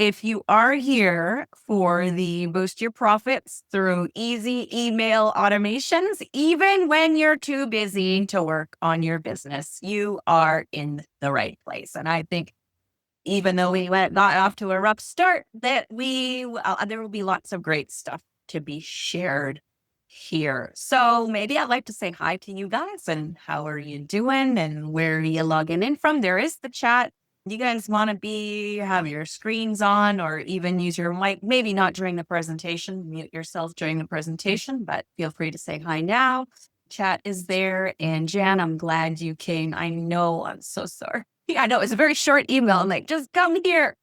if you are here for the boost your profits through easy email automations, even when you're too busy to work on your business, you are in the right place. And I think even though got off to a rough start, that there will be lots of great stuff to be shared here. So maybe I'd like to say hi to you guys and how are you doing and where are you logging in from? There is the chat. You guys want to have your screens on or even use your mic, maybe not during the presentation, mute yourself during the presentation, but feel free to say hi now. Chat is there. And Jan, I'm glad you came. I know I'm so sorry. I know it's a very short email. I'm like, just come here.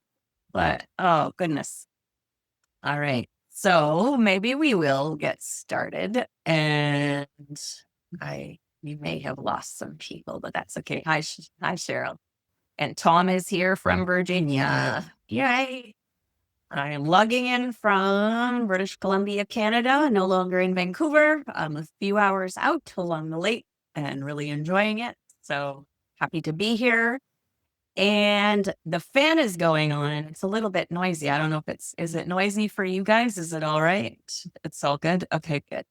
But oh, goodness. All right. So maybe we will get started. And we may have lost some people, but that's okay. Hi, Cheryl. And Tom is here from Virginia. Yay. I am logging in from British Columbia, Canada, no longer in Vancouver. I'm a few hours out along the lake and really enjoying it. So happy to be here. And the fan is going on. It's a little bit noisy. I don't know if is it noisy for you guys? Is it all right? It's all good. Okay, good.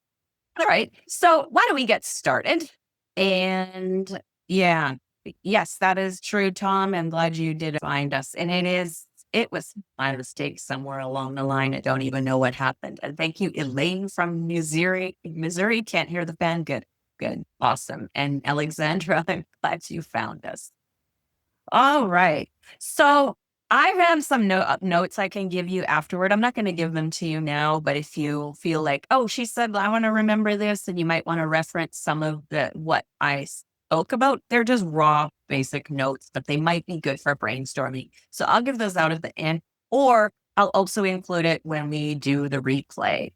All right. So why don't we get started? And yeah, yes, that is true, Tom. I'm glad you did find us. And it was my mistake somewhere along the line. I don't even know what happened. And thank you, Elaine from Missouri. Missouri can't hear the fan. Good, good, awesome. And Alexandra, I'm glad you found us. All right. So I have some notes I can give you afterward. I'm not going to give them to you now, but if you feel like, oh, she said, I want to remember this, then you might want to reference some of what I spoke about. They're just raw, basic notes, but they might be good for brainstorming. So I'll give those out at the end, or I'll also include it when we do the replay.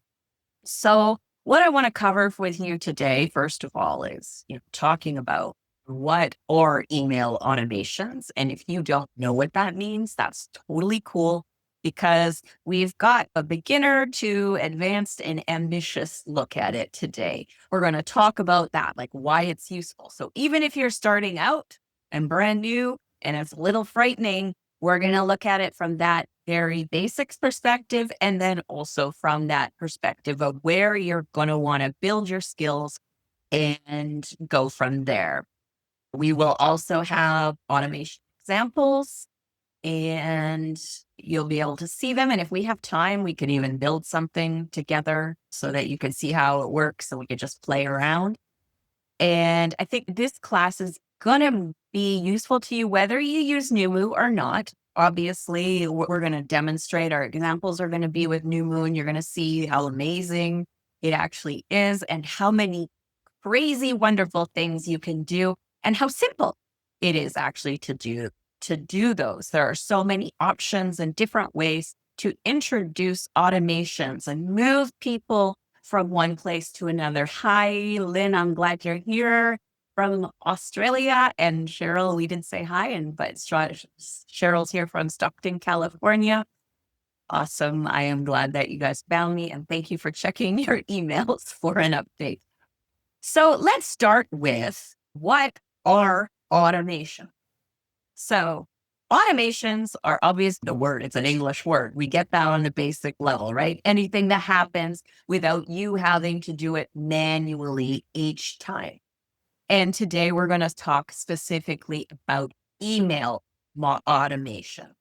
So what I want to cover with you today, first of all, is talking about what are email automations. And if you don't know what that means, that's totally cool because we've got a beginner to advanced and ambitious look at it today. We're going to talk about that, like why it's useful. So even if you're starting out and brand new and it's a little frightening, we're going to look at it from that very basics perspective and then also from that perspective of where you're going to want to build your skills and go from there. We will also have automation examples and you'll be able to see them. And if we have time, we can even build something together so that you can see how it works and we could just play around. And I think this class is going to be useful to you, whether you use Noomu or not. Obviously, we're going to demonstrate our examples are going to be with Noomu, and you're going to see how amazing it actually is and how many crazy, wonderful things you can do and how simple it is actually to do those. There are so many options and different ways to introduce automations and move people from one place to another. Hi, Lynn, I'm glad you're here from Australia. And Cheryl, we didn't say hi, but Cheryl's here from Stockton, California. Awesome. I am glad that you guys found me and thank you for checking your emails for an update. So let's start with what are automations? So automations are obvious. The word, it's an English word. We get that on the basic level, right? Anything that happens without you having to do it manually each time. And today we're going to talk specifically about email automation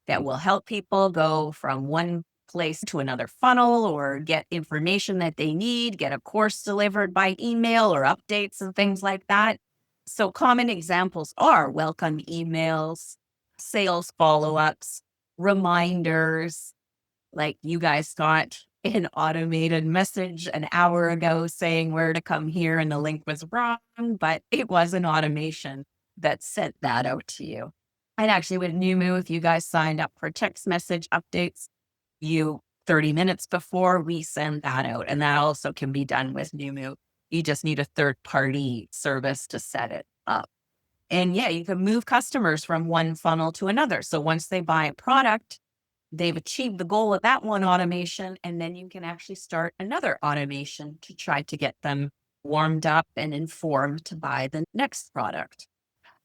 that will help people go from one place to another funnel or get information that they need, get a course delivered by email or updates and things like that. So common examples are welcome emails, sales follow-ups, reminders, like you guys got an automated message an hour ago saying where to come here and the link was wrong, but it was an automation that sent that out to you. And actually with Noomu, if you guys signed up for text message updates, 30 minutes before we send that out. And that also can be done with Noomu. You just need a third-party service to set it up. And yeah, you can move customers from one funnel to another. So once they buy a product, they've achieved the goal of that one automation, and then you can actually start another automation to try to get them warmed up and informed to buy the next product.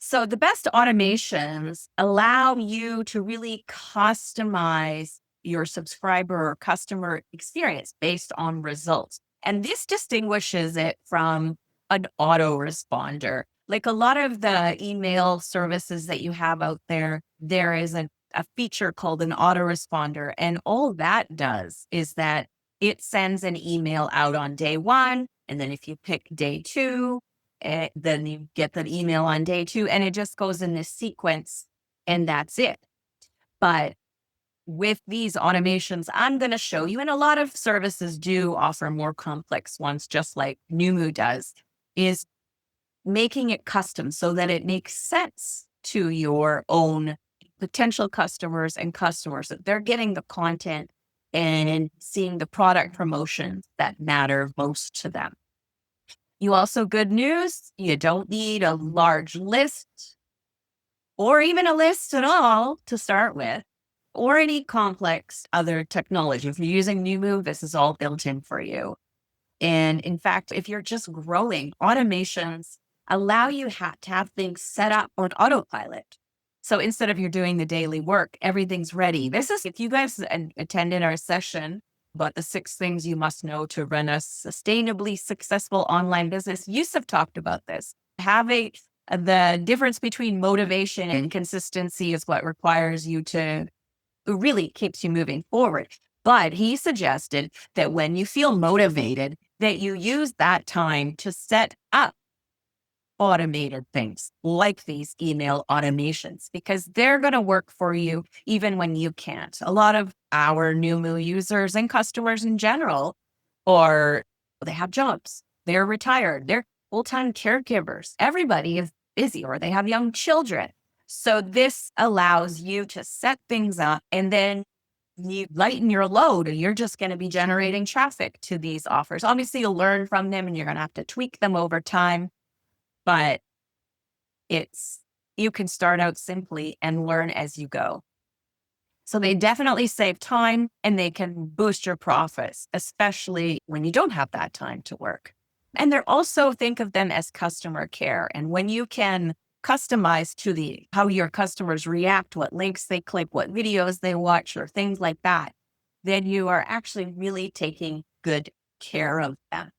So the best automations allow you to really customize your subscriber or customer experience based on results. And this distinguishes it from an autoresponder. Like a lot of the email services that you have out there, there is a feature called an autoresponder. And all that does is that it sends an email out on day one. And then if you pick day two, then you get the email on day two, and it just goes in this sequence, and that's it. But with these automations, I'm going to show you, and a lot of services do offer more complex ones, just like Noomu does, is making it custom so that it makes sense to your own potential customers and customers, that they're getting the content and seeing the product promotions that matter most to them. You also, good news, you don't need a large list or even a list at all to start with, or any complex other technology. If you're using Noomu, this is all built in for you. And in fact, if you're just growing, automations allow you to have things set up on autopilot. So instead of you're doing the daily work, everything's ready. This is, if you guys attended our session about the 6 things you must know to run a sustainably successful online business, Yusuf talked about this. Having the difference between motivation and consistency is what requires you to, really keeps you moving forward. But he suggested that when you feel motivated, that you use that time to set up automated things like these email automations, because they're going to work for you even when you can't. A lot of our Noomu users and customers in general, or they have jobs, they're retired, they're full-time caregivers. Everybody is busy, or they have young children. So this allows you to set things up, and then you lighten your load, and you're just going to be generating traffic to these offers. Obviously, you'll learn from them and you're going to have to tweak them over time, but you can start out simply and learn as you go. So they definitely save time, and they can boost your profits, especially when you don't have that time to work. And they're also, think of them as customer care. And when you can customize to how your customers react, what links they click, what videos they watch, or things like that, then you are actually really taking good care of them.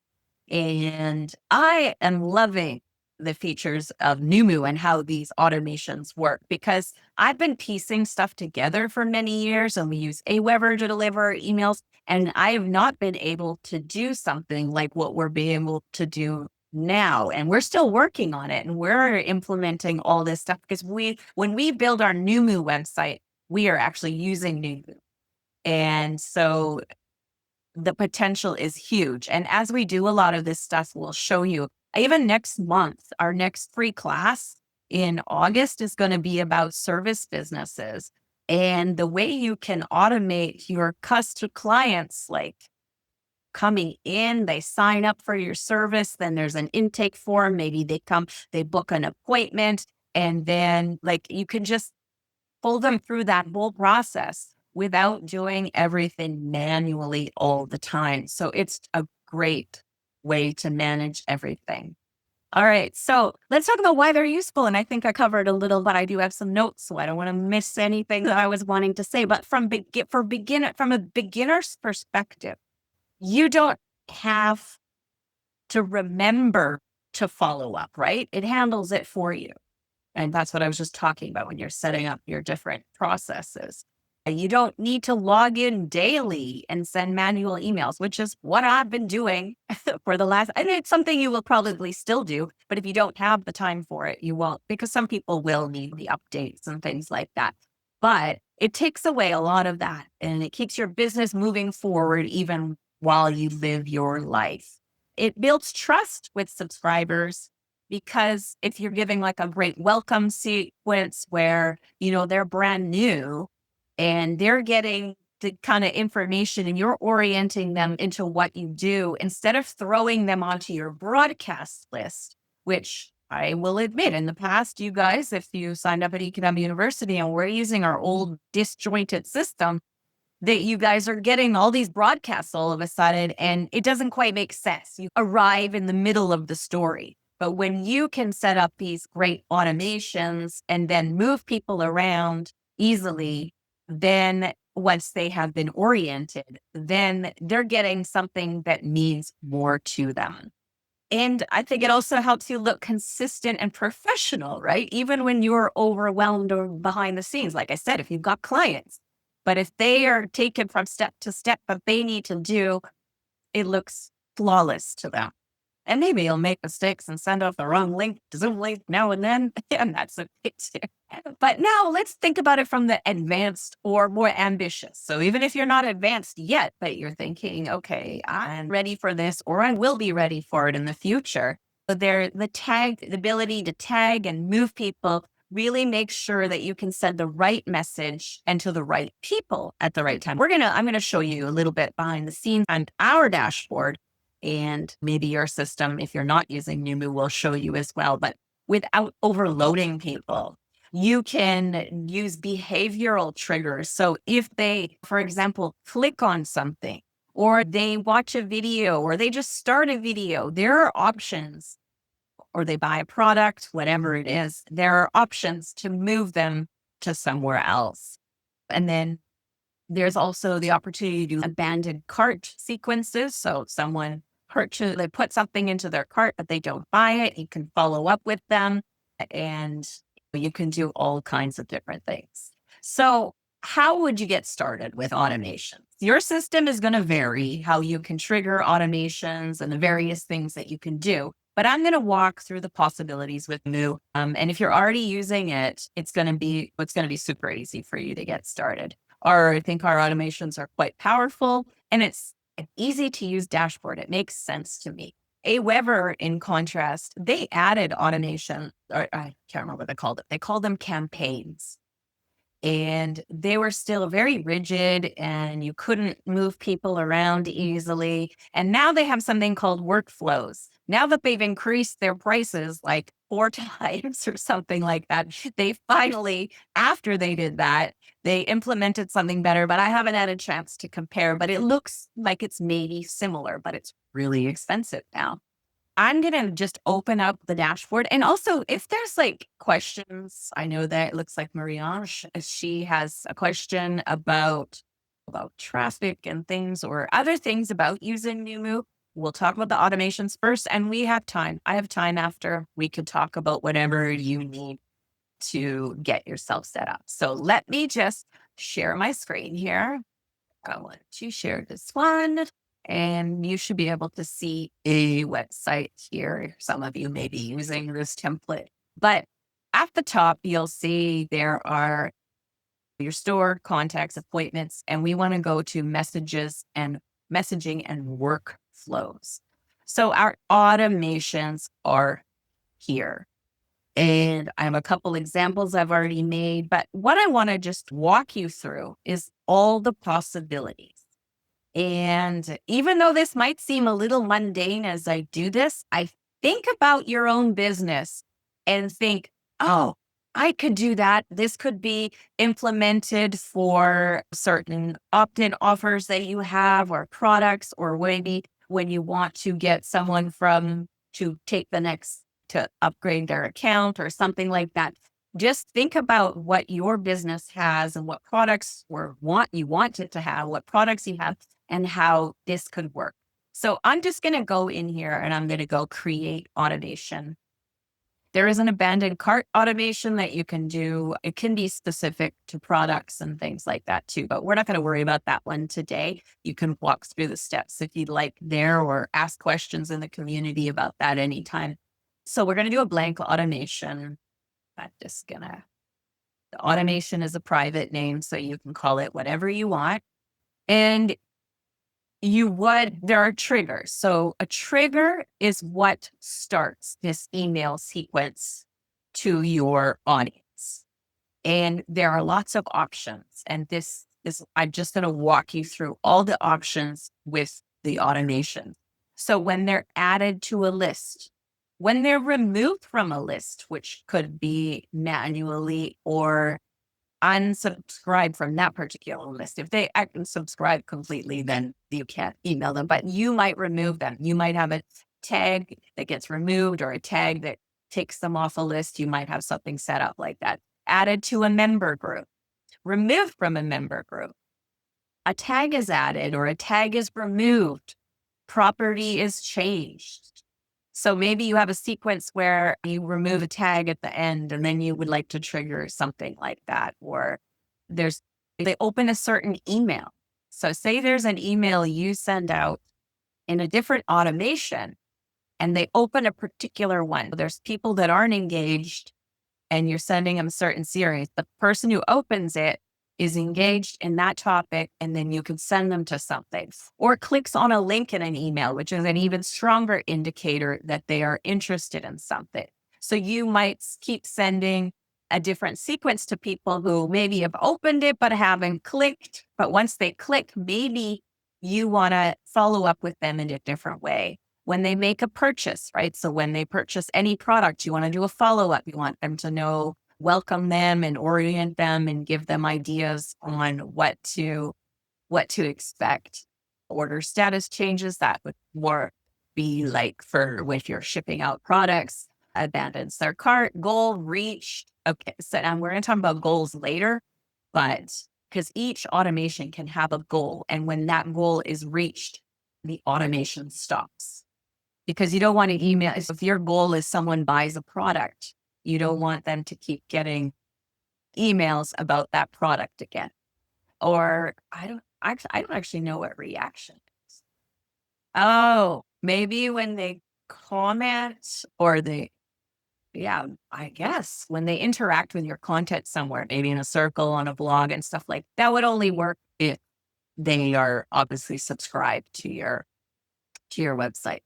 And I am loving the features of Noomu and how these automations work, because I've been piecing stuff together for many years, and we use Aweber to deliver emails. And I have not been able to do something like what we're being able to do now. And we're still working on it, and we're implementing all this stuff, because when we build our Noomu website, we are actually using Noomu. And so the potential is huge. And as we do a lot of this stuff, we'll show you. Even next month, our next free class in August is going to be about service businesses and the way you can automate your clients, like coming in, they sign up for your service, then there's an intake form, maybe they come, they book an appointment, and then like you can just pull them through that whole process without doing everything manually all the time. So it's a great way to manage everything. All right, so let's talk about why they're useful. And I think I covered a little, but I do have some notes, so I don't want to miss anything that I was wanting to say. But from a beginner's perspective, you don't have to remember to follow up, right? It handles it for you. And that's what I was just talking about when you're setting up your different processes. You don't need to log in daily and send manual emails, which is what I've been doing for the last, and it's something you will probably still do, but if you don't have the time for it, you won't, because some people will need the updates and things like that. But it takes away a lot of that, and it keeps your business moving forward even while you live your life. It builds trust with subscribers, because if you're giving like a great welcome sequence where, they're brand new and they're getting the kind of information, and you're orienting them into what you do instead of throwing them onto your broadcast list, which I will admit, in the past, you guys, if you signed up at Economic University and we're using our old disjointed system, that you guys are getting all these broadcasts all of a sudden, and it doesn't quite make sense. You arrive in the middle of the story. But when you can set up these great automations and then move people around easily, then once they have been oriented, then they're getting something that means more to them. And I think it also helps you look consistent and professional, right? Even when you're overwhelmed or behind the scenes, like I said, if you've got clients, but if they are taken from step to step that they need to do, it looks flawless to them. And maybe you'll make mistakes and send off the wrong link, Zoom link now and then, and that's okay too. But now let's think about it from the advanced or more ambitious. So even if you're not advanced yet, but you're thinking, okay, I'm ready for this, or I will be ready for it in the future. But the ability to tag and move people really makes sure that you can send the right message and to the right people at the right time. I'm gonna show you a little bit behind the scenes on our dashboard, and maybe your system, if you're not using Noomu, will show you as well. But without overloading people, you can use behavioral triggers. So if they, for example, click on something, or they watch a video, or they just start a video, there are options, or they buy a product, whatever it is, there are options to move them to somewhere else. And then there's also the opportunity to do abandoned cart sequences. So someone they put something into their cart, but they don't buy it. You can follow up with them, and you can do all kinds of different things. So how would you get started with automations? Your system is going to vary how you can trigger automations and the various things that you can do. But I'm going to walk through the possibilities with Moo. And if you're already using it, it's going to be super easy for you to get started. I think our automations are quite powerful, and it's an easy to use dashboard. It makes sense to me. Aweber, in contrast, they added automation, or I can't remember what they called it. They called them campaigns. And they were still very rigid, and you couldn't move people around easily. And now they have something called workflows. Now that they've increased their prices like 4 times or something like that, they finally, after they did that, they implemented something better. But I haven't had a chance to compare, but it looks like it's maybe similar, but it's really expensive now. I'm going to just open up the dashboard. And also, if there's like questions, I know that it looks like Marianne, she has a question about traffic and things, or other things about using Noomu. We'll talk about the automations first, and we have time. I have time after. We could talk about whatever you need to get yourself set up. So let me just share my screen here. I want to share this one, and you should be able to see a website here. Some of you may be using this template, but at the top, you'll see there are your store, contacts, appointments, and we want to go to messages and messaging and workflows. So our automations are here. And I have a couple examples I've already made, but what I want to just walk you through is all the possibilities. And even though this might seem a little mundane as I do this, I think about your own business and think, oh, I could do that. This could be implemented for certain opt-in offers that you have, or products, or maybe when you want to get someone to take the next to upgrade their account or something like that. Just think about what your business has and what products you want it to have, what products you have, and how this could work. So I'm just going to go in here and I'm going to go create automation. There is an abandoned cart automation that you can do. It can be specific to products and things like that too, but we're not going to worry about that one today. You can walk through the steps if you'd like there, or ask questions in the community about that anytime. So we're going to do a blank automation. The automation is a private name, so you can call it whatever you want. And there are triggers. So a trigger is what starts this email sequence to your audience. And there are lots of options. And I'm just going to walk you through all the options with the automation. So when they're added to a list, when they're removed from a list, which could be manually, or unsubscribe from that particular list. If they unsubscribe completely, then you can't email them, but you might remove them. You might have it tag that gets removed or a tag that takes them off a list. You might have something set up like that. Added to a member group, removed from a member group. A tag is added or a tag is removed. Property is changed. So maybe you have a sequence where you remove a tag at the end and then you would like to trigger something like that. Or they open a certain email. So say there's an email you send out in a different automation and they open a particular one. There's people that aren't engaged and you're sending them a certain series. The person who opens it is engaged in that topic, and then you can send them to something or clicks on a link in an email, which is an even stronger indicator that they are interested in something. So you might keep sending a different sequence to people who maybe have opened it but haven't clicked. But once they click, maybe you want to follow up with them in a different way. When they make a purchase, right? So when they purchase any product, you want to do a follow-up. You want them to know, welcome them and orient them and give them ideas on what to expect. Order status changes, that would more be like for if you're shipping out products, abandons their cart, goal reached. Okay, so now we're going to talk about goals later, but because each automation can have a goal. And when that goal is reached, the automation stops. Because you don't want to email. If your goal is someone buys a product, you don't want them to keep getting emails about that product again. Or I don't actually know what reaction is. Oh, maybe when they comment or I guess when they interact with your content somewhere, maybe in a circle, on a blog and stuff like that would only work if they are obviously subscribed to your website.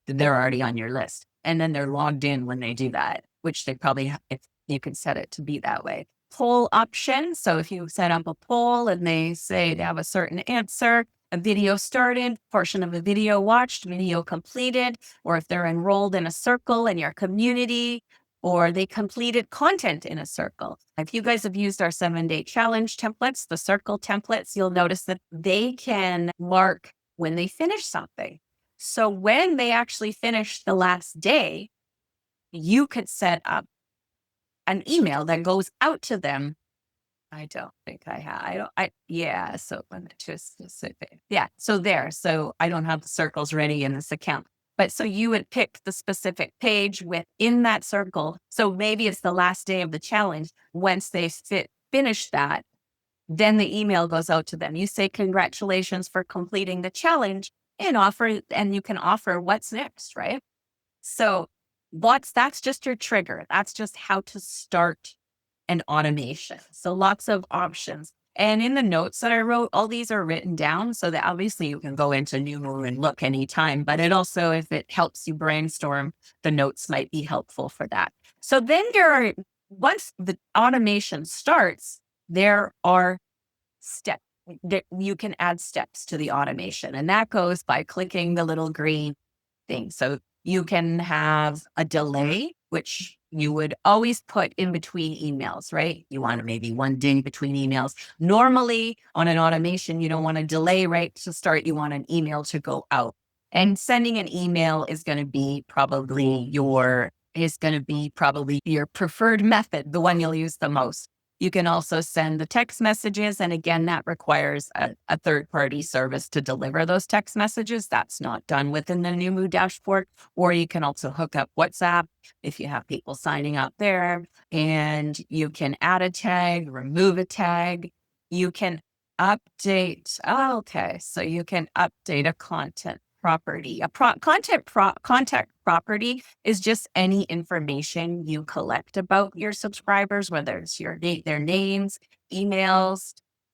They're already on your list. And then they're logged in when they do that, which they probably, if you can set it to be that way. Poll option. So if you set up a poll and they say they have a certain answer, a video started, portion of a video watched, video completed, or if they're enrolled in a circle in your community, or they completed content in a circle. If you guys have used our 7-day challenge templates, the circle templates, you'll notice that they can mark when they finish something. So when they actually finish the last day, you could set up an email that goes out to them. I don't think I have. Yeah. So I'm too specific. Yeah. So there. So I don't have the circles ready in this account. But so you would pick the specific page within that circle. So maybe it's the last day of the challenge. Once they finish that, then the email goes out to them. You say, congratulations for completing the challenge, and you can offer what's next, right? So that's just your trigger. That's just how to start an automation. So lots of options. And in the notes that I wrote, all these are written down so that obviously you can go into Noomu and look anytime, but it also, if it helps you brainstorm, the notes might be helpful for that. So then once the automation starts, there are steps. You can add steps to the automation, and that goes by clicking the little green thing. So you can have a delay, which you would always put in between emails, right? You want maybe one day between emails. Normally on an automation, you don't want a delay right to start. You want an email to go out. And sending an email is going to be probably your preferred method, the one you'll use the most. You can also send the text messages. And again, that requires a third-party service to deliver those text messages. That's not done within the Noomu dashboard. Or you can also hook up WhatsApp if you have people signing up there. And you can add a tag, remove a tag. You can update. Oh, okay. So you can update a content property. Content property is just any information you collect about your subscribers, whether it's their names, emails,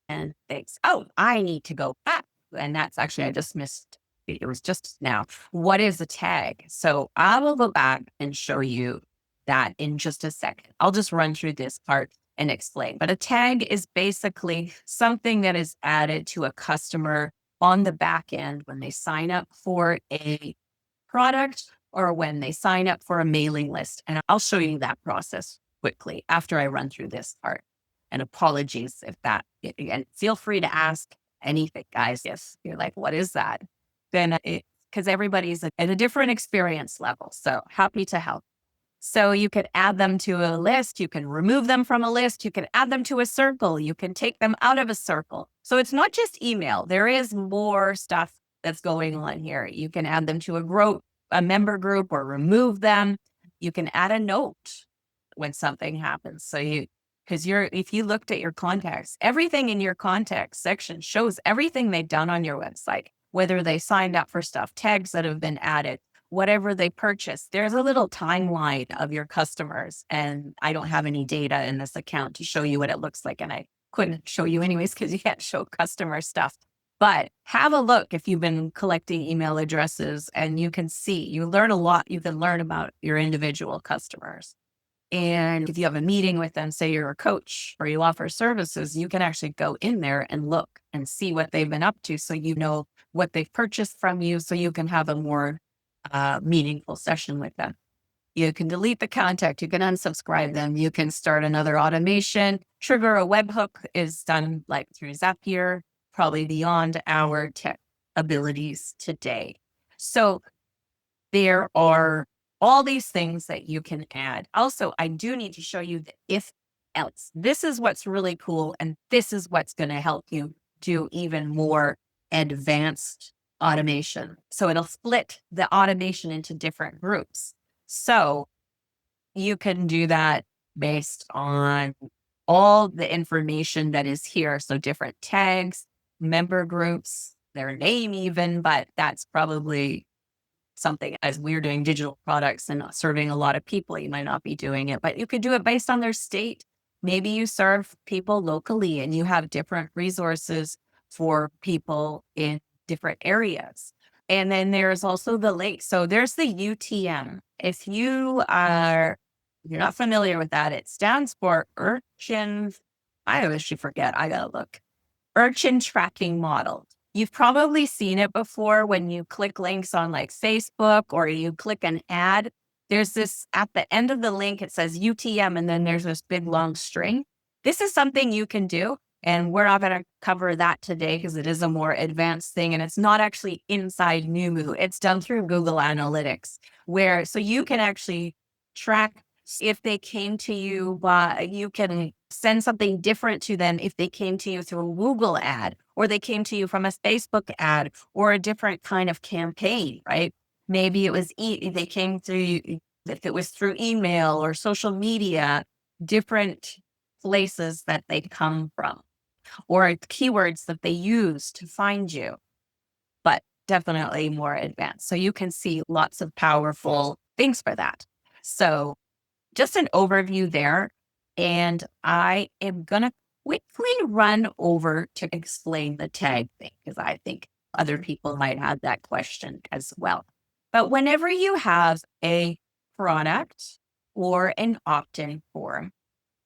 and things. Oh, I need to go back. And that's actually, I just missed, it was just now. What is a tag? So I will go back and show you that in just a second. I'll just run through this part and explain. But a tag is basically something that is added to a customer on the back end when they sign up for a product or when they sign up for a mailing list. And I'll show you that process quickly after I run through this part. And apologies and feel free to ask anything, guys. If you're like, what is that? Then because everybody's at a different experience level. So happy to help. So you could add them to a list. You can remove them from a list. You can add them to a circle. You can take them out of a circle. So it's not just email. There is more stuff that's going on here. You can add them to a group, a member group, or remove them. You can add a note when something happens. So if you looked at your contacts, everything in your contacts section shows everything they've done on your website, whether they signed up for stuff, tags that have been added, whatever they purchased. There's a little timeline of your customers, and I don't have any data in this account to show you what it looks like. And I couldn't show you anyways, because you can't show customer stuff. But have a look if you've been collecting email addresses, and you can see, you learn a lot. You can learn about your individual customers. And if you have a meeting with them, say you're a coach or you offer services, you can actually go in there and look and see what they've been up to. So you know what they've purchased from you, so you can have a more meaningful session with them. You can delete the contact. You can unsubscribe them. You can start another automation. Trigger a webhook is done like through Zapier, probably beyond our tech abilities today. So there are all these things that you can add. Also, I do need to show you the if else. This is what's really cool. And this is what's going to help you do even more advanced automation. So it'll split the automation into different groups. So you can do that based on all the information that is here. So different tags, member groups, their name even, but that's probably something, as we're doing digital products and serving a lot of people, you might not be doing it, but you could do it based on their state. Maybe you serve people locally and you have different resources for people in different areas. And then there's also the link. So there's the UTM. If you're not familiar with that, it stands for Urchin. I actually forget. I gotta look. Urchin tracking model. You've probably seen it before when you click links on like Facebook, or you click an ad. There's this at the end of the link, it says UTM, and then there's this big long string. This is something you can do. And we're not going to cover that today because it is a more advanced thing. And it's not actually inside Noomu. It's done through Google Analytics, so you can actually track if they came to you, you can send something different to them if they came to you through a Google ad, or they came to you from a Facebook ad, or a different kind of campaign, right? Maybe it was, they came through you, if it was through email or social media, different places that they come from, or keywords that they use to find you, but definitely more advanced. So you can see lots of powerful things for that. So just an overview there. And I am going to quickly run over to explain the tag thing, because I think other people might have that question as well. But whenever you have a product or an opt-in form,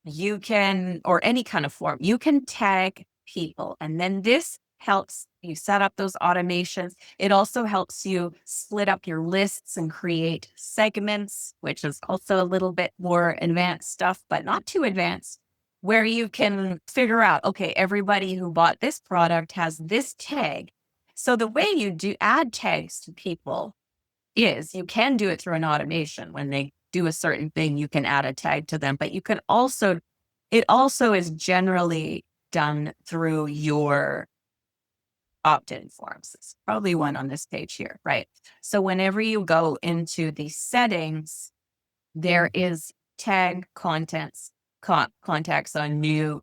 you can, or any kind of form, you can tag people. And then this helps you set up those automations. It also helps you split up your lists and create segments, which is also a little bit more advanced stuff, but not too advanced, where you can figure out, okay, everybody who bought this product has this tag. So the way you do add tags to people is you can do it through an automation. When they do a certain thing, you can add a tag to them, but it also is generally done through your opt-in forms. It's probably one on this page here, right? So whenever you go into the settings, there is tag contacts on new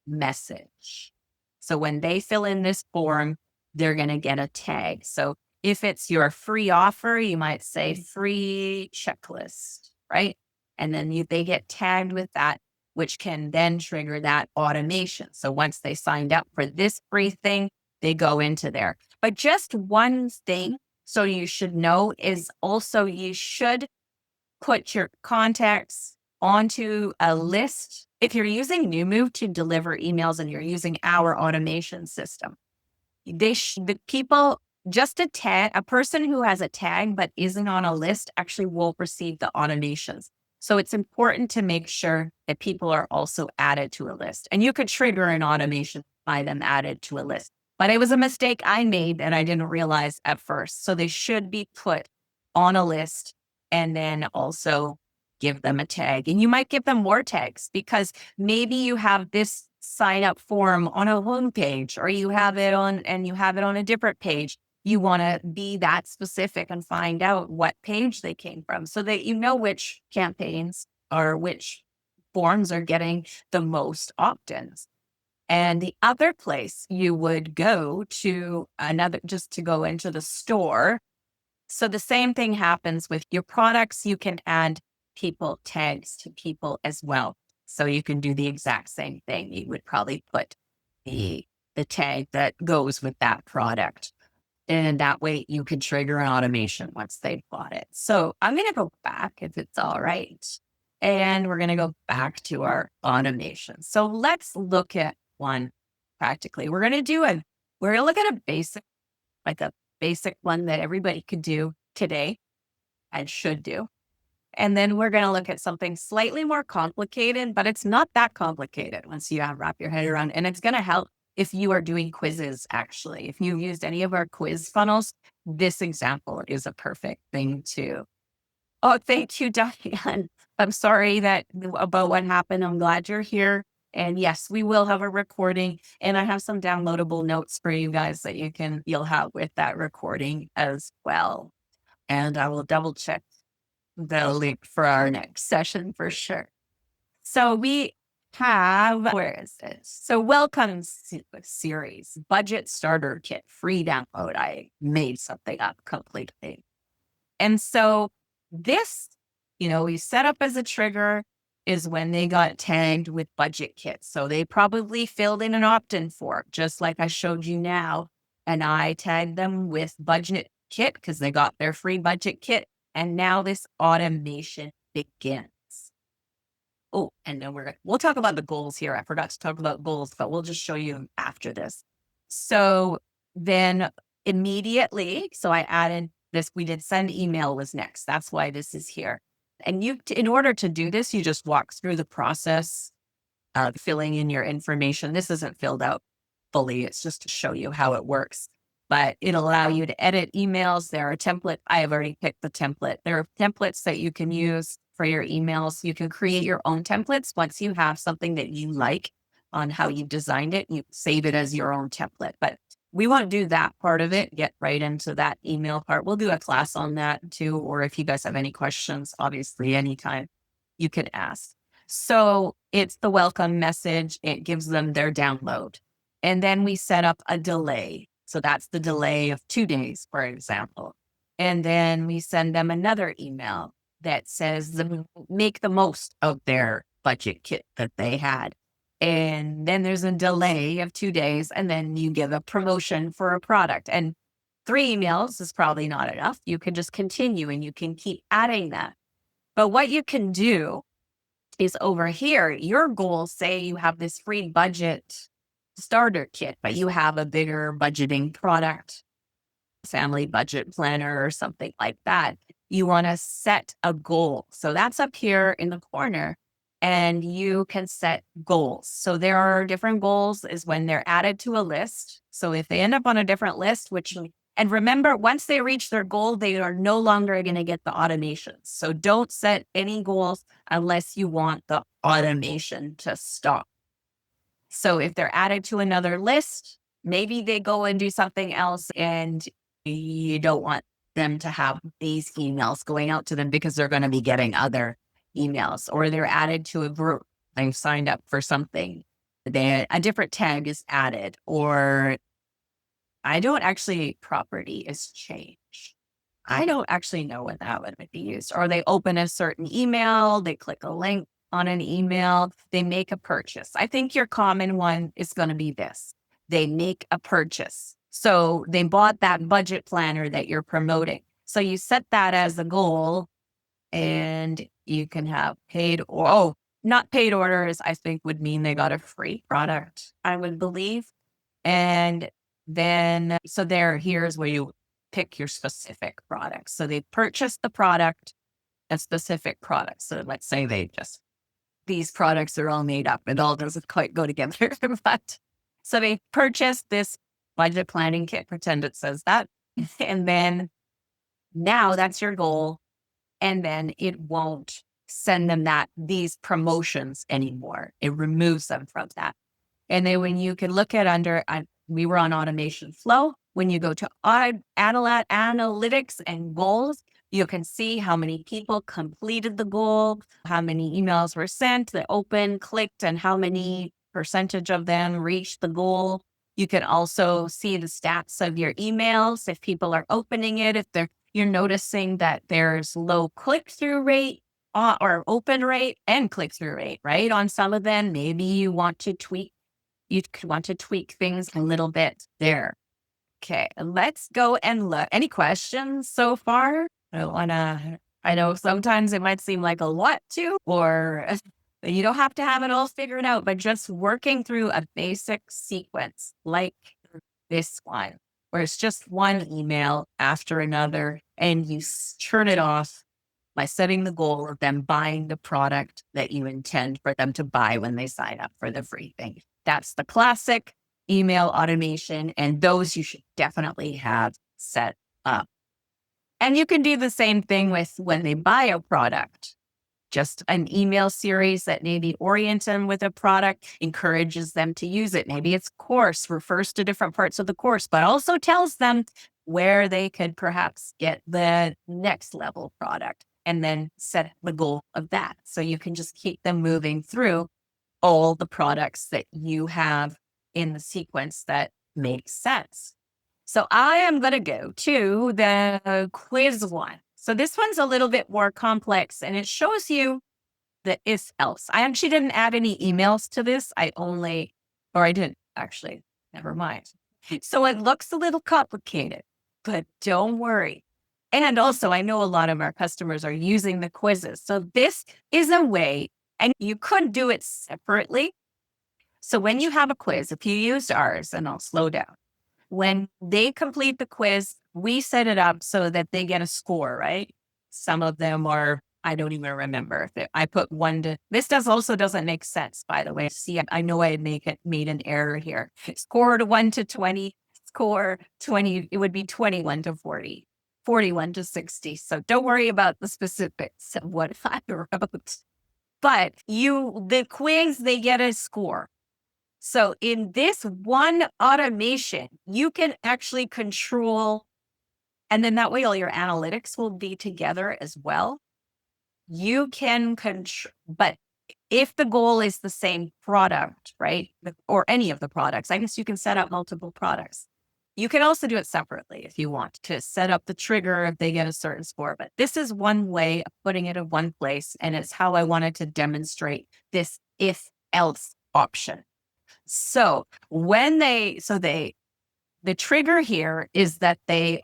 message. So when they fill in this form, they're going to get a tag. So if it's your free offer, you might say free checklist, right? And then they get tagged with that, which can then trigger that automation. So once they signed up for this free thing, they go into there. But just one thing, so you should know, is also you should put your contacts onto a list. If you're using Noomu to deliver emails and you're using our automation system, the people, just a person who has a tag but isn't on a list actually won't receive the automations. So it's important to make sure that people are also added to a list. And you could trigger an automation by them added to a list. But it was a mistake I made that I didn't realize at first. So they should be put on a list and then also give them a tag. And you might give them more tags because maybe you have this sign up form on a homepage or you have it on a different page. You want to be that specific and find out what page they came from so that you know which campaigns or which forms are getting the most opt-ins. And the other place you would go to just to go into the store. So the same thing happens with your products. You can add people tags to people as well. So you can do the exact same thing. You would probably put the tag that goes with that product. And that way you can trigger an automation once they've bought it. So I'm going to go back if it's all right. And we're going to go back to our automation. So let's look at one practically. We're going to look at a basic one that everybody could do today and should do. And then we're going to look at something slightly more complicated, but it's not that complicated once you wrap your head around. And it's going to help if you are doing quizzes, actually. If you've used any of our quiz funnels, this example is a perfect thing to. Oh, thank you, Diane. I'm sorry about what happened. I'm glad you're here. And yes, we will have a recording. And I have some downloadable notes for you guys that you'll have with that recording as well. And I will double check the link for our next session for sure. So we have, where is this? So welcome series, budget starter kit, free download. I made something up completely. And so this, we set up as a trigger is when they got tagged with budget kits. So they probably filled in an opt-in form, just like I showed you now. And I tagged them with budget kit because they got their free budget kit. And now this automation begins. Oh, and then we'll talk about the goals here. I forgot to talk about goals, but we'll just show you after this. So then immediately, so I added this, we did send email was next. That's why this is here. And in order to do this, you just walk through the process of filling in your information. This isn't filled out fully. It's just to show you how it works. But it'll allow you to edit emails. There are templates. I have already picked the template. There are templates that you can use for your emails. You can create your own templates once you have something that you like on how you designed it. You save it as your own template. But we won't do that part of it, get right into that email part. We'll do a class on that too. Or if you guys have any questions, obviously anytime you can ask. So it's the welcome message. It gives them their download. And then we set up a delay. So that's the delay of 2 days, for example. And then we send them another email that says make the most of their budget kit that they had. And then there's a delay of 2 days, and then you give a promotion for a product. And 3 emails is probably not enough. You can just continue and you can keep adding that. But what you can do is over here, your goals say you have this free budget starter kit, but you have a bigger budgeting product, family budget planner or something like that. You want to set a goal. So that's up here in the corner and you can set goals. So there are different goals is when they're added to a list. So if they end up on a different list, and remember, once they reach their goal, they are no longer going to get the automations. So don't set any goals unless you want the automation to stop. So if they're added to another list, maybe they go and do something else and you don't want them to have these emails going out to them because they're going to be getting other emails, or they're added to a group. They've signed up for something. A different tag is added, or property is changed. I don't actually know when that would be used. Or they open a certain email, they click a link on an email, they make a purchase. I think your common one is going to be this. They make a purchase. So they bought that budget planner that you're promoting. So you set that as a goal and you can have not paid orders, I think would mean they got a free product, I would believe. And then, here's where you pick your specific product. So they purchased the product, a specific product. So let's say these products are all made up. It all doesn't quite go together. But so they purchased this budget planning kit, pretend it says that. And then now that's your goal. And then it won't send them these promotions anymore. It removes them from that. And then when you can look at we were on automation flow. When you go to analytics and goals, you can see how many people completed the goal, how many emails were sent, that opened, clicked, and how many percentage of them reached the goal. You can also see the stats of your emails, if people are opening it, if you're noticing that there's low click-through rate or open rate and click-through rate, right? On some of them, maybe you want to tweak things a little bit there. Okay, let's go and look. Any questions so far? I know sometimes it might seem like a lot too, or you don't have to have it all figured out, but just working through a basic sequence like this one, where it's just one email after another, and you turn it off by setting the goal of them buying the product that you intend for them to buy when they sign up for the free thing. That's the classic email automation, and those you should definitely have set up. And you can do the same thing with when they buy a product. Just an email series that maybe orients them with a product, encourages them to use it. Maybe it's course, refers to different parts of the course, but also tells them where they could perhaps get the next level product, and then set the goal of that. So you can just keep them moving through all the products that you have in the sequence that makes sense. So I am going to go to the quiz one. So this one's a little bit more complex, and it shows you the if else. I actually didn't add any emails to this. I didn't actually, never mind. So it looks a little complicated, but don't worry. And also, I know a lot of our customers are using the quizzes. So this is a way, and you could do it separately. So when you have a quiz, if you used ours, and I'll slow down, when they complete the quiz, we set it up so that they get a score, right? Some of them are, I don't even remember if I put this also doesn't make sense, by the way. See, I know I made an error here. Score 1 to 20, score 20, it would be 21 to 40, 41 to 60. So don't worry about the specifics of what I wrote. But the quiz, they get a score. So in this one automation, you can actually control, and then that way all your analytics will be together as well. You can control, but if the goal is the same product, right? Or any of the products, I guess you can set up multiple products. You can also do it separately if you want to set up the trigger if they get a certain score. But this is one way of putting it in one place. And it's how I wanted to demonstrate this if else option. So the trigger here is that they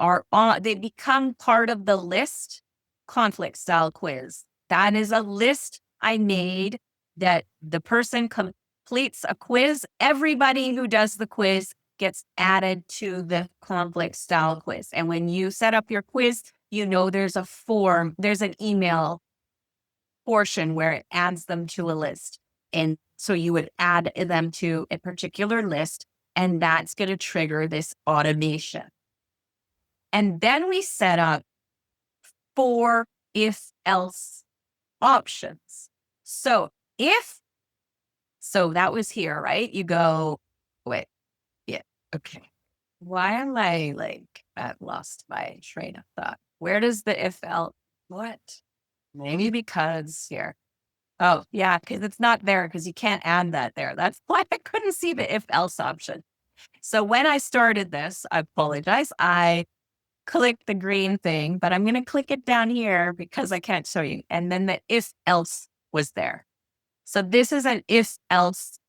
become part of the list conflict style quiz. That is a list I made that the person completes a quiz. Everybody who does the quiz gets added to the conflict style quiz. And when you set up your quiz, there's a form, there's an email portion where it adds them to a list. And so you would add them to a particular list, and that's going to trigger this automation. And then we set up 4 if else options. So that was here, right? You go, wait, yeah, okay. Why am I I've lost my train of thought? Where does the if else, what? Maybe because here. Oh, yeah, because it's not there because you can't add that there. That's why I couldn't see the if else option. So when I started this, I apologize. I clicked the green thing, but I'm going to click it down here because I can't show you. And then the if else was there. So this is an if else,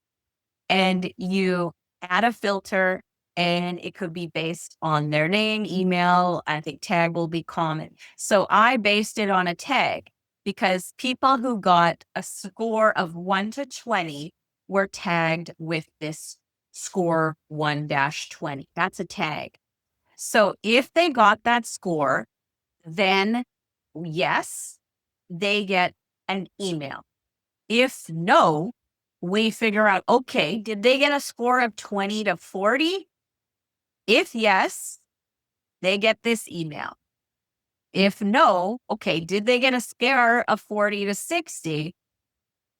and you add a filter, and it could be based on their name, email. I think tag will be common. So I based it on a tag, because people who got a score of 1 to 20 were tagged with this score 1-20. That's a tag. So if they got that score, then yes, they get an email. If no, we figure out, okay, did they get a score of 20 to 40? If yes, they get this email. If no, okay, did they get a scare of 40 to 60?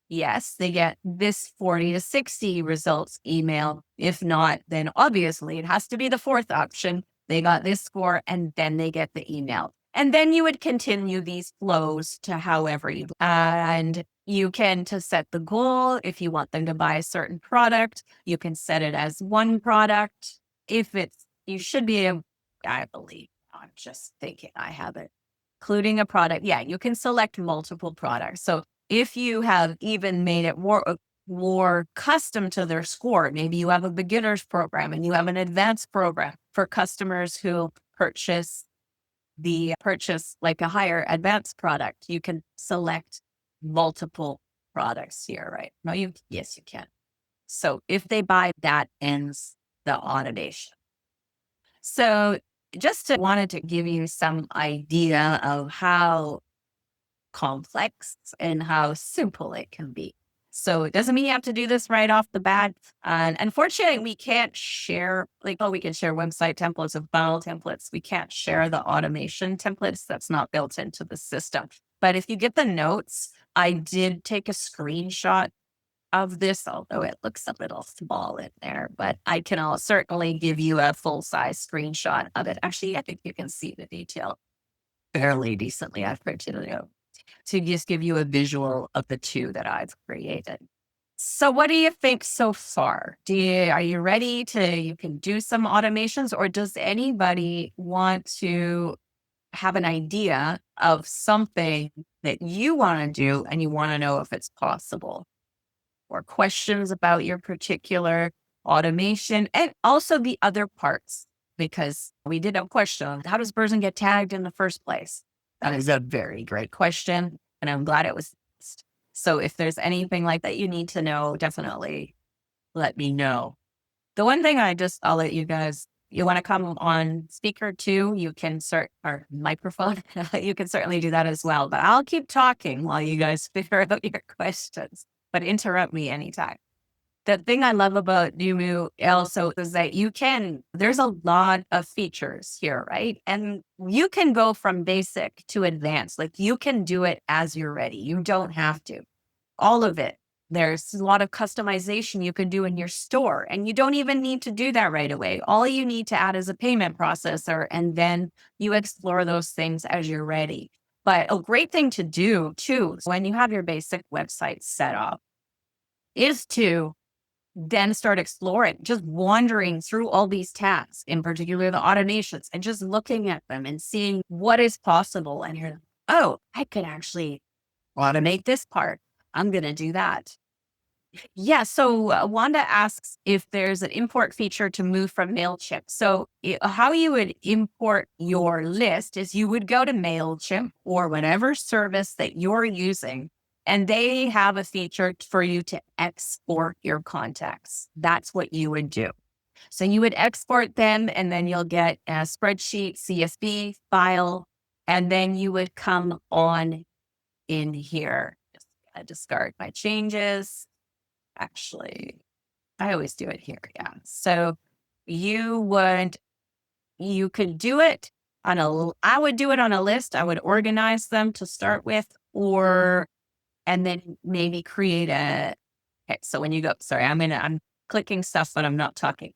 Yes, they get this 40 to 60 results email. If not, then obviously it has to be the fourth option. They got this score and then they get the email. And then you would continue these flows to however you and you can to set the goal. If you want them to buy a certain product, you can set it as one product. If it's, you should be able, I believe, I'm just thinking I have it, including a product. Yeah, you can select multiple products. So if you have even made it more custom to their score, maybe you have a beginner's program and you have an advanced program for customers who purchase like a higher advanced product, you can select multiple products here, right? No, yes, you can. So if they buy, that ends the automation. So wanted to give you some idea of how complex and how simple it can be. So it doesn't mean you have to do this right off the bat. And unfortunately, we can't share, we can share website templates and file templates. We can't share the automation templates. That's not built into the system. But if you get the notes, I did take a screenshot of this, although it looks a little small in there, but I can certainly give you a full size screenshot of it. Actually, I think you can see the detail fairly decently. I've printed it out to just give you a visual of the two that I've created. So what do you think so far? Are you ready you can do some automations, or does anybody want to have an idea of something that you want to do and you want to know if it's possible, or questions about your particular automation and also the other parts? Because we did have a question, how does person get tagged in the first place? That is a very great question, and I'm glad it was asked. So if there's anything like that you need to know, definitely let me know. The one thing I'll let you guys, you want to come on speaker too, you can or microphone, you can certainly do that as well. But I'll keep talking while you guys figure out your questions, but interrupt me anytime. The thing I love about Noomu also is that there's a lot of features here, right? And you can go from basic to advanced. Like you can do it as you're ready. You don't have to. All of it. There's a lot of customization you can do in your store, and you don't even need to do that right away. All you need to add is a payment processor, and then you explore those things as you're ready. But a great thing to do too, when you have your basic website set up, is to then start exploring, just wandering through all these tabs, in particular the automations, and just looking at them and seeing what is possible. And you're like, oh, I could actually automate this part. I'm going to do that. Yeah. So Wanda asks if there's an import feature to move from MailChimp. So how you would import your list is you would go to MailChimp or whatever service that you're using, and they have a feature for you to export your contacts. That's what you would do. So you would export them, and then you'll get a spreadsheet, CSV file, and then you would come on in here. Just discard my changes. Actually, I always do it here. Yeah. So you could do it I would do it on a list. I would organize them to start with, and then maybe create okay. So when you go, sorry, I'm clicking stuff, but I'm not talking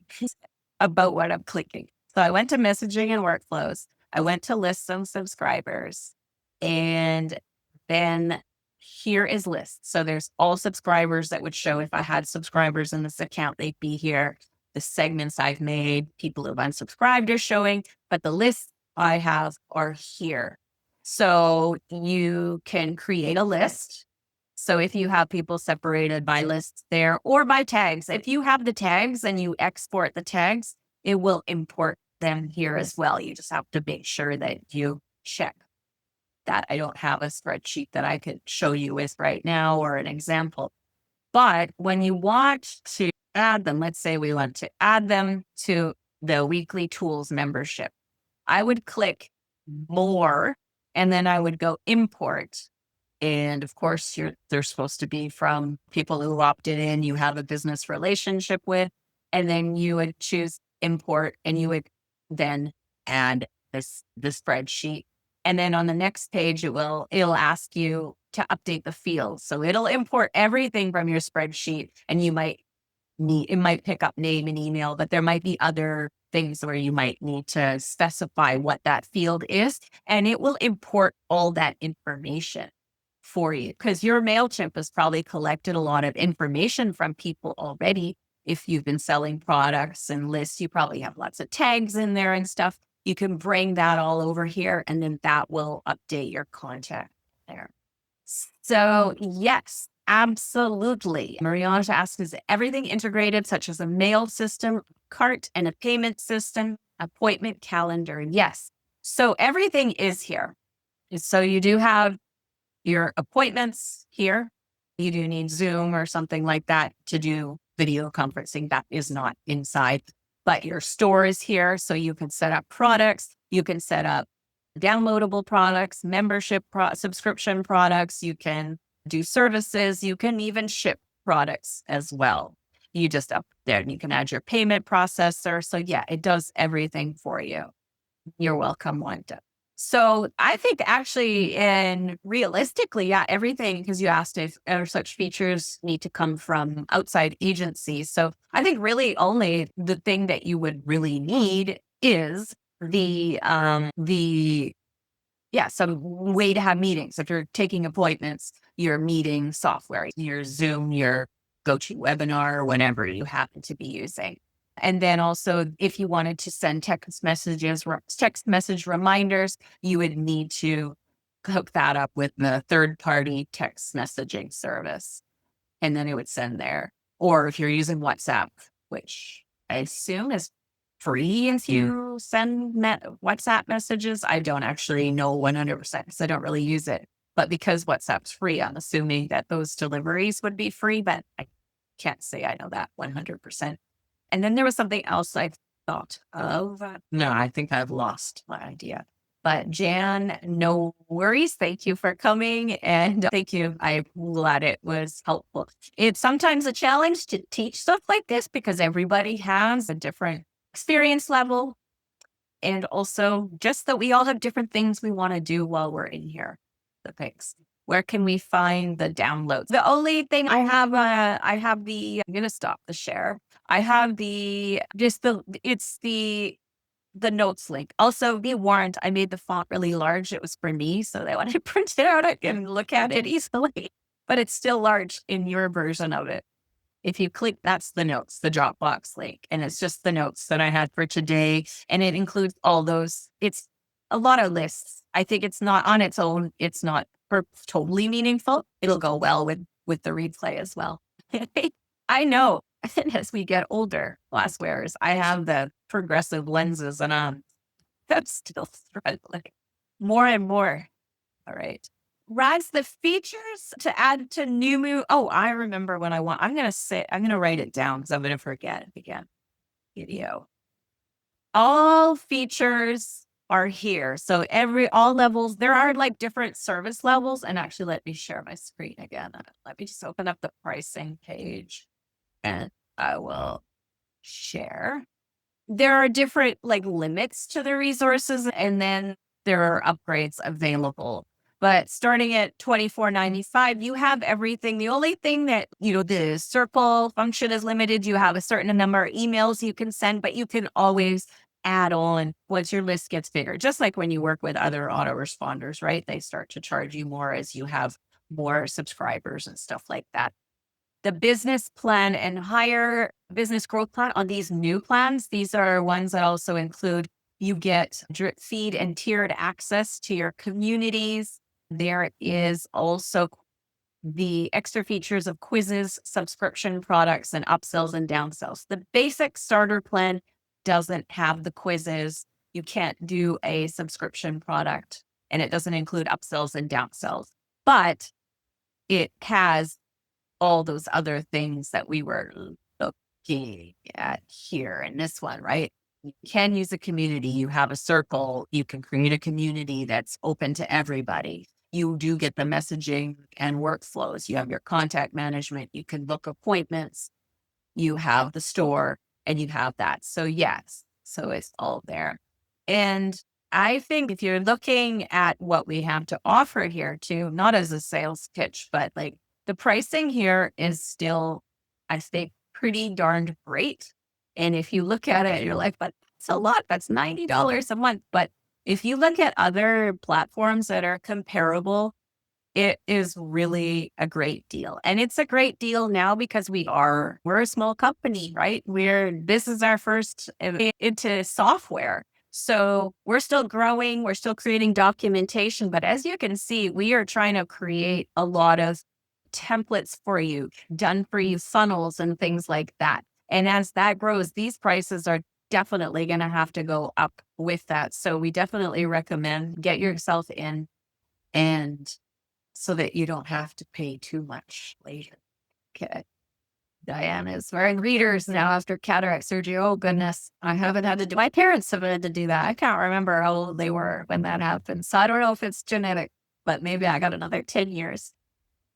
about what I'm clicking. So I went to messaging and workflows. I went to lists and subscribers, and then here is lists. So there's all subscribers that would show. If I had subscribers in this account, they'd be here. The segments I've made, people who've unsubscribed are showing, but the lists I have are here. So you can create a list. So if you have people separated by lists there or by tags, if you have the tags and you export the tags, it will import them here as well. You just have to make sure that you check that. I don't have a spreadsheet that I could show you with right now or an example. But when you want to add them, let's say we want to add them to the weekly tools membership, I would click more, and then I would go import. And of course, they're supposed to be from people who opted in, you have a business relationship with, and then you would choose import, and you would then add the spreadsheet. And then on the next page, it'll ask you to update the fields. So it'll import everything from your spreadsheet, and it might pick up name and email, but there might be other things where you might need to specify what that field is, and it will import all that information for you, because your MailChimp has probably collected a lot of information from people already. If you've been selling products and lists, you probably have lots of tags in there and stuff. You can bring that all over here, and then that will update your contact there. So yes, absolutely. Mariana asks, is everything integrated, such as a mail system, cart, and a payment system, appointment calendar? Yes. So everything is here. So you do have your appointments here. You do need Zoom or something like that to do video conferencing. That is not inside, but your store is here. So you can set up products. You can set up downloadable products, membership subscription products. You can do services. You can even ship products as well. You just up there and you can add your payment processor. So yeah, it does everything for you. You're welcome, Wanda. So I think actually, and realistically, yeah, everything, because you asked if such features need to come from outside agencies. So I think really only the thing that you would really need is some way to have meetings. If you're taking appointments, your meeting software, your Zoom, your GoToWebinar, or whatever you happen to be using. And then also, if you wanted to send text message reminders, you would need to hook that up with the third-party text messaging service, and then it would send there. Or if you're using WhatsApp, which I assume is free if you send WhatsApp messages. I don't actually know 100% because I don't really use it. But because WhatsApp's free, I'm assuming that those deliveries would be free, but I can't say I know that 100%. And then there was something else I thought of. No, I think I've lost my idea. But Jan, no worries. Thank you for coming. And thank you. I'm glad it was helpful. It's sometimes a challenge to teach stuff like this because everybody has a different experience level. And also just that we all have different things we want to do while we're in here. The things. Where can we find the downloads? The only thing I'm going to stop the share. I have it's the notes link. Also, be warned, I made the font really large. It was for me. So that when I print it out, I can look at it easily, but it's still large in your version of it. If you click, that's the notes, the Dropbox link. And it's just the notes that I had for today. And it includes all those. It's a lot of lists. I think it's not on its own. It's not totally meaningful. It'll go well with the replay as well. I know. As we get older, glass wearers, I have the progressive lenses and I'm still struggling more and more. All right. Raz, the features to add to Noomu. Oh, I remember when I'm going to write it down because I'm going to forget it again. Video. All features are here. So all levels, there are like different service levels. And actually, let me share my screen again. Let me just open up the pricing page and I will share. There are different like limits to the resources, and then there are upgrades available. But starting at $24.95, you have everything. The only thing that, the circle function is limited. You have a certain number of emails you can send, but you can always add on once your list gets bigger. Just like when you work with other autoresponders, right? They start to charge you more as you have more subscribers and stuff like that. The business plan and higher business growth plan on these new plans, these are ones that also include you get drip feed and tiered access to your communities. There is also the extra features of quizzes, subscription products, and upsells and downsells. The basic starter plan doesn't have the quizzes. You can't do a subscription product, and it doesn't include upsells and downsells, but it has all those other things that we were looking at here in this one, right? You can use a community. You have a circle. You can create a community that's open to everybody. You do get the messaging and workflows. You have your contact management. You can book appointments. You have the store. and you have that. So yes, so it's all there. And I think if you're looking at what we have to offer here too, not as a sales pitch, but like the pricing here is still, I think, pretty darn great. And if you look at it, you're like, but it's a lot. That's $90 a month. But if you look at other platforms that are comparable, it is really a great deal. And it's a great deal now because we're a small company, right? This is our first into software. So we're still growing, we're still creating documentation. But as you can see, we are trying to create a lot of templates for you, done for you funnels and things like that. And as that grows, these prices are definitely going to have to go up with that. So we definitely recommend get yourself in, and so that you don't have to pay too much later. Okay. Diane is wearing readers now after cataract surgery. Oh, goodness. I haven't had to do, my parents have had to do that. I can't remember how old they were when that happened. So I don't know if it's genetic, but maybe I got another 10 years.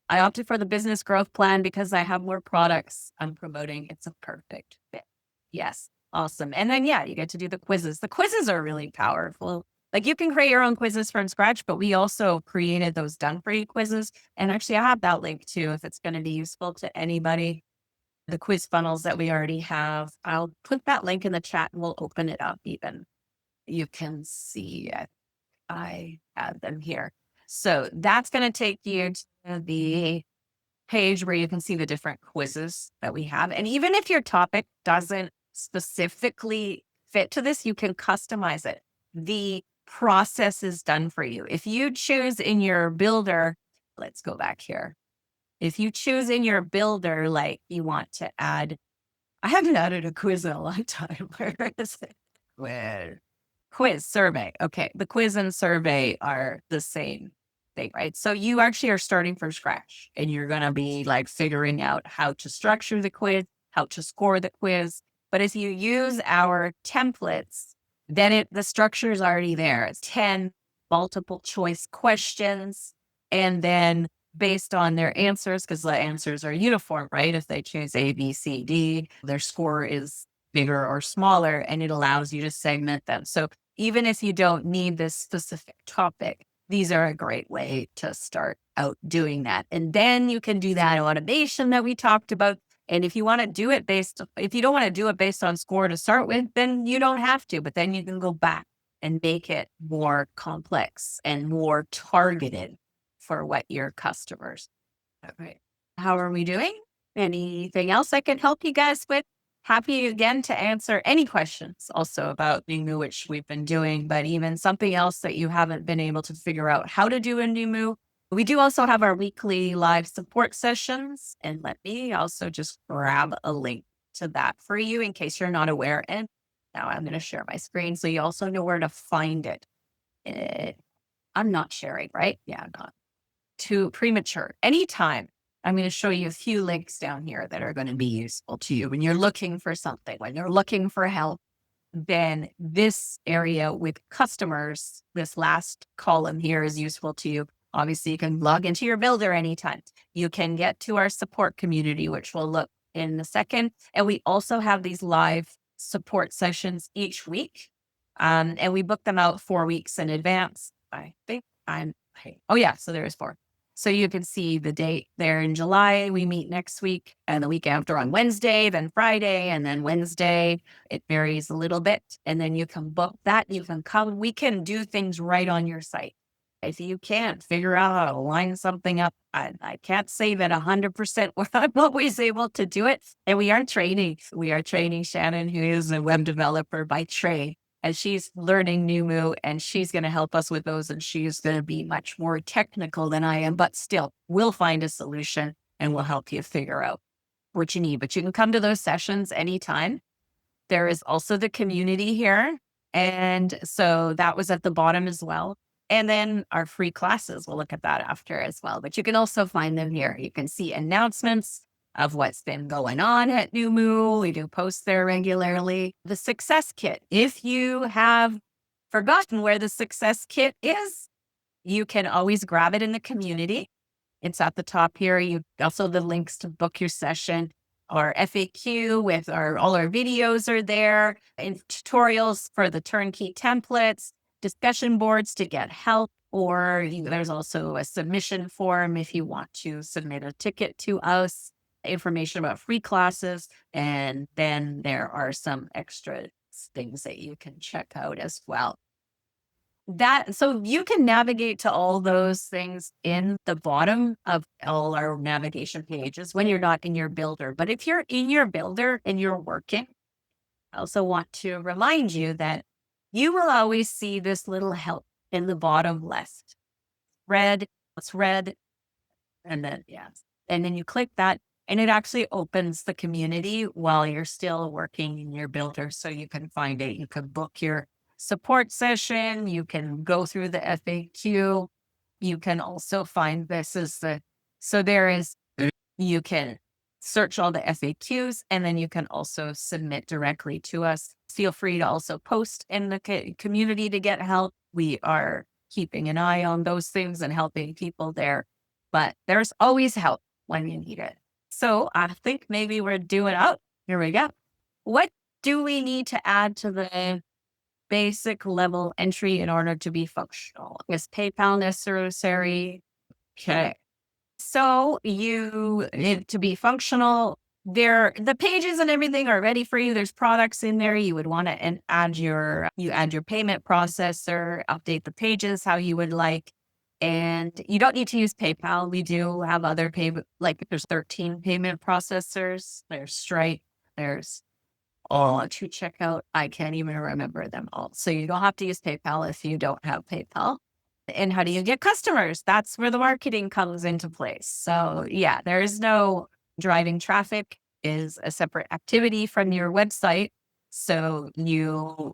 I opted for the business growth plan because I have more products I'm promoting. It's a perfect fit. Yes. Awesome. And then, yeah, you get to do the quizzes. The quizzes are really powerful. Like you can create your own quizzes from scratch, but we also created those done for you quizzes. And actually, I have that link too, if it's going to be useful to anybody. The quiz funnels that we already have, I'll put that link in the chat and we'll open it up even. You can see it. I have them here. So that's going to take you to the page where you can see the different quizzes that we have. And even if your topic doesn't specifically fit to this, you can customize it. The process is done for you. If you choose in your builder, let's go back here. If you choose in your builder, like you want to add, I haven't added a quiz in a long time. Where is it? Where? Quiz, survey. Okay. The quiz and survey are the same thing, right? So you actually are starting from scratch and you're going to be like figuring out how to structure the quiz, how to score the quiz. But if you use our templates, then the structure is already there. It's 10 multiple choice questions. And then based on their answers, because the answers are uniform, right? If they choose A, B, C, D, their score is bigger or smaller, and it allows you to segment them. So even if you don't need this specific topic, these are a great way to start out doing that. And then you can do that automation that we talked about. And if you want to do it if you don't want to do it based on score to start with, then you don't have to, but then you can go back and make it more complex and more targeted for what your customers. Okay. How are we doing? Anything else I can help you guys with? Happy again to answer any questions also about Noomu, which we've been doing, but even something else that you haven't been able to figure out how to do in Noomu. We do also have our weekly live support sessions. And let me also just grab a link to that for you in case you're not aware. And now I'm going to share my screen so you also know where to find it. I'm not sharing, right? Yeah, I'm not. Too premature. Anytime. I'm going to show you a few links down here that are going to be useful to you when you're looking for something, when you're looking for help. Then this area with customers, this last column here is useful to you. Obviously, you can log into your builder anytime. You can get to our support community, which we'll look in a second. And we also have these live support sessions each week. And we book them out 4 weeks in advance. I think oh yeah, so there is 4. So you can see the date there in July. We meet next week and the week after on Wednesday, then Friday, and then Wednesday. It varies a little bit. And then you can book that. You can come. We can do things right on your site. If you can't figure out how to line something up, I can't say that 100% I'm always able to do it. And we are training. We are training Shannon, who is a web developer by trade. And she's learning Noomu, and she's going to help us with those. And she's going to be much more technical than I am, but still, we'll find a solution and we'll help you figure out what you need. But you can come to those sessions anytime. There is also the community here. And so that was at the bottom as well. And then our free classes, we'll look at that after as well. But you can also find them here. You can see announcements of what's been going on at Noomu. We do post there regularly. The success kit. If you have forgotten where the success kit is, you can always grab it in the community. It's at the top here. You also the links to book your session. our FAQ with all our videos are there, and tutorials for the turnkey templates, discussion boards to get help, or there's also a submission form if you want to submit a ticket to us, information about free classes, and then there are some extra things that you can check out as well. So you can navigate to all those things in the bottom of all our navigation pages when you're not in your builder. But if you're in your builder and you're working, I also want to remind you that you will always see this little help in the bottom left. Red, it's red, and then, yes. And then you click that, and it actually opens the community while you're still working in your builder. So you can find it. You can book your support session. You can go through the FAQ. You can also find so there is, you can search all the FAQs, and then you can also submit directly to us. Feel free to also post in the community to get help. We are keeping an eye on those things and helping people there, but there's always help when you need it. So I think maybe we're doing out. Here we go. What do we need to add to the basic level entry in order to be functional? Is PayPal necessary? Okay. So you need to be functional. The pages and everything are ready for you. There's products in there. You would want to add your payment processor, update the pages how you would like. And you don't need to use PayPal. We do have other like there's 13 payment processors. There's Stripe. There's to check out. I can't even remember them all. So you don't have to use PayPal if you don't have PayPal. And how do you get customers? That's where the marketing comes into place. So yeah, there is no driving traffic is a separate activity from your website. So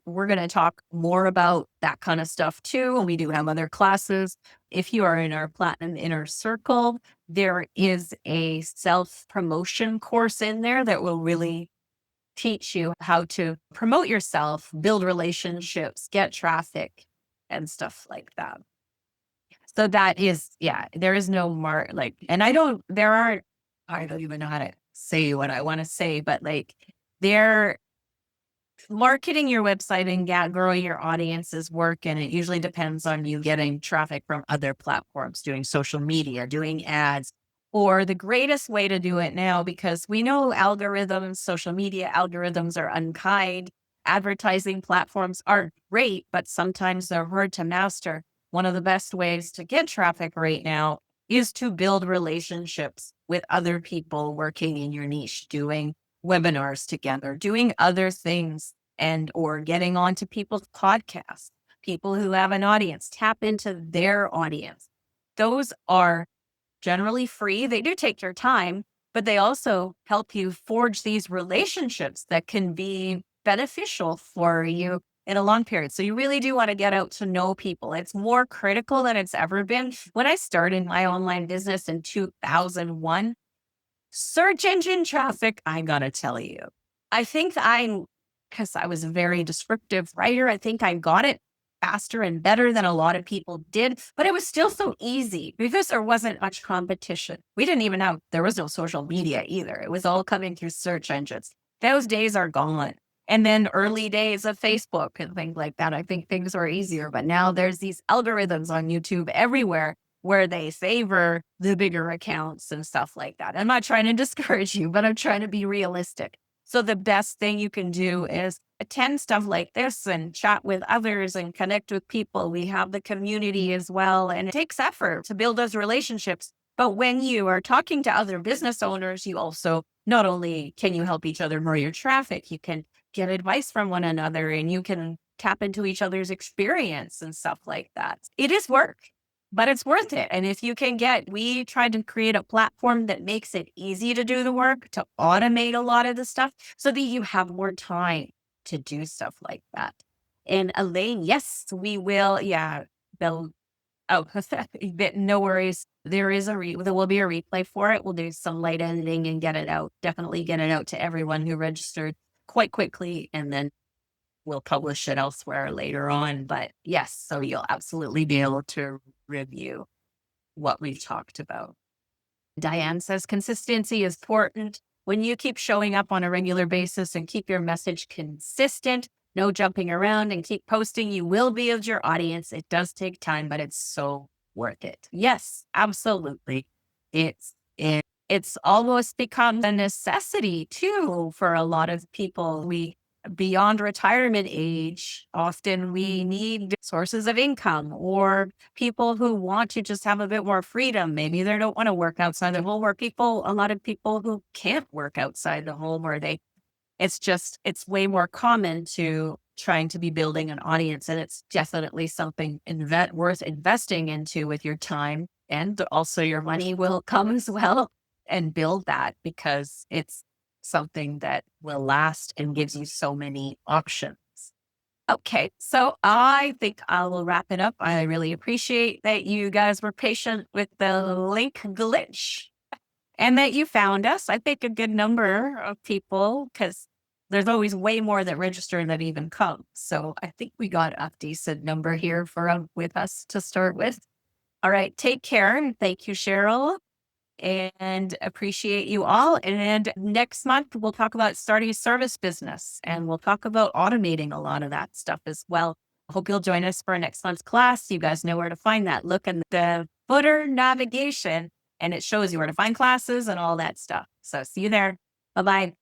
we're going to talk more about that kind of stuff too. And we do have other classes. If you are in our Platinum Inner Circle, there is a self-promotion course in there that will really teach you how to promote yourself, build relationships, get traffic, and stuff like that. So that is, yeah, there is no and I don't even know how to say what I want to say, but like they're marketing your website and growing your audience's work. And it usually depends on you getting traffic from other platforms, doing social media, doing ads, or the greatest way to do it now, because we know social media algorithms are unkind. Advertising platforms are great, but sometimes they're hard to master. One of the best ways to get traffic right now is to build relationships with other people working in your niche, doing webinars together, doing other things, or getting onto people's podcasts, people who have an audience, tap into their audience. Those are generally free. They do take your time, but they also help you forge these relationships that can be beneficial for you in a long period. So you really do want to get out to know people. It's more critical than it's ever been. When I started my online business in 2001, search engine traffic, I gotta tell you, I think because I was a very descriptive writer, I think I got it faster and better than a lot of people did, but it was still so easy because there wasn't much competition. There was no social media either. It was all coming through search engines. Those days are gone. And then early days of Facebook and things like that, I think things were easier, but now there's these algorithms on YouTube everywhere where they favor the bigger accounts and stuff like that. I'm not trying to discourage you, but I'm trying to be realistic. So the best thing you can do is attend stuff like this and chat with others and connect with people. We have the community as well. And it takes effort to build those relationships. But when you are talking to other business owners, you also, not only can you help each other grow your traffic, you can get advice from one another and you can tap into each other's experience and stuff like that. It is work, but it's worth it. And if you can we tried to create a platform that makes it easy to do the work, to automate a lot of the stuff so that you have more time to do stuff like that. And Elaine, yes, we will. Yeah. Oh, no worries. There will be a replay for it. We'll do some light editing and get it out. Definitely get it out to everyone who registered quite quickly. And then we'll publish it elsewhere later on. But yes, so you'll absolutely be able to review what we've talked about. Diane says consistency is important. when you keep showing up on a regular basis and keep your message consistent, no jumping around, and keep posting, you will build your audience. It does take time, but it's so worth it. Yes, absolutely. It's almost become a necessity too for a lot of people. We beyond retirement age, often we need sources of income or people who want to just have a bit more freedom. Maybe they don't want to work outside the home, or a lot of people who can't work outside the home, or it's way more common to trying to be building an audience. And it's definitely something worth investing into with your time, and also your money will come as well, and build that, because it's something that will last and gives you so many options. Okay, so I think I will wrap it up. I really appreciate that you guys were patient with the link glitch and that you found us. I think a good number of people, because there's always way more that register than even come. So I think we got a decent number here with us to start with. All right, take care. Thank you, Cheryl, and appreciate you all. And next month, we'll talk about starting a service business, and we'll talk about automating a lot of that stuff as well. Hope you'll join us for next month's class. You guys know where to find that. Look in the footer navigation, and it shows you where to find classes and all that stuff. So see you there. Bye-bye.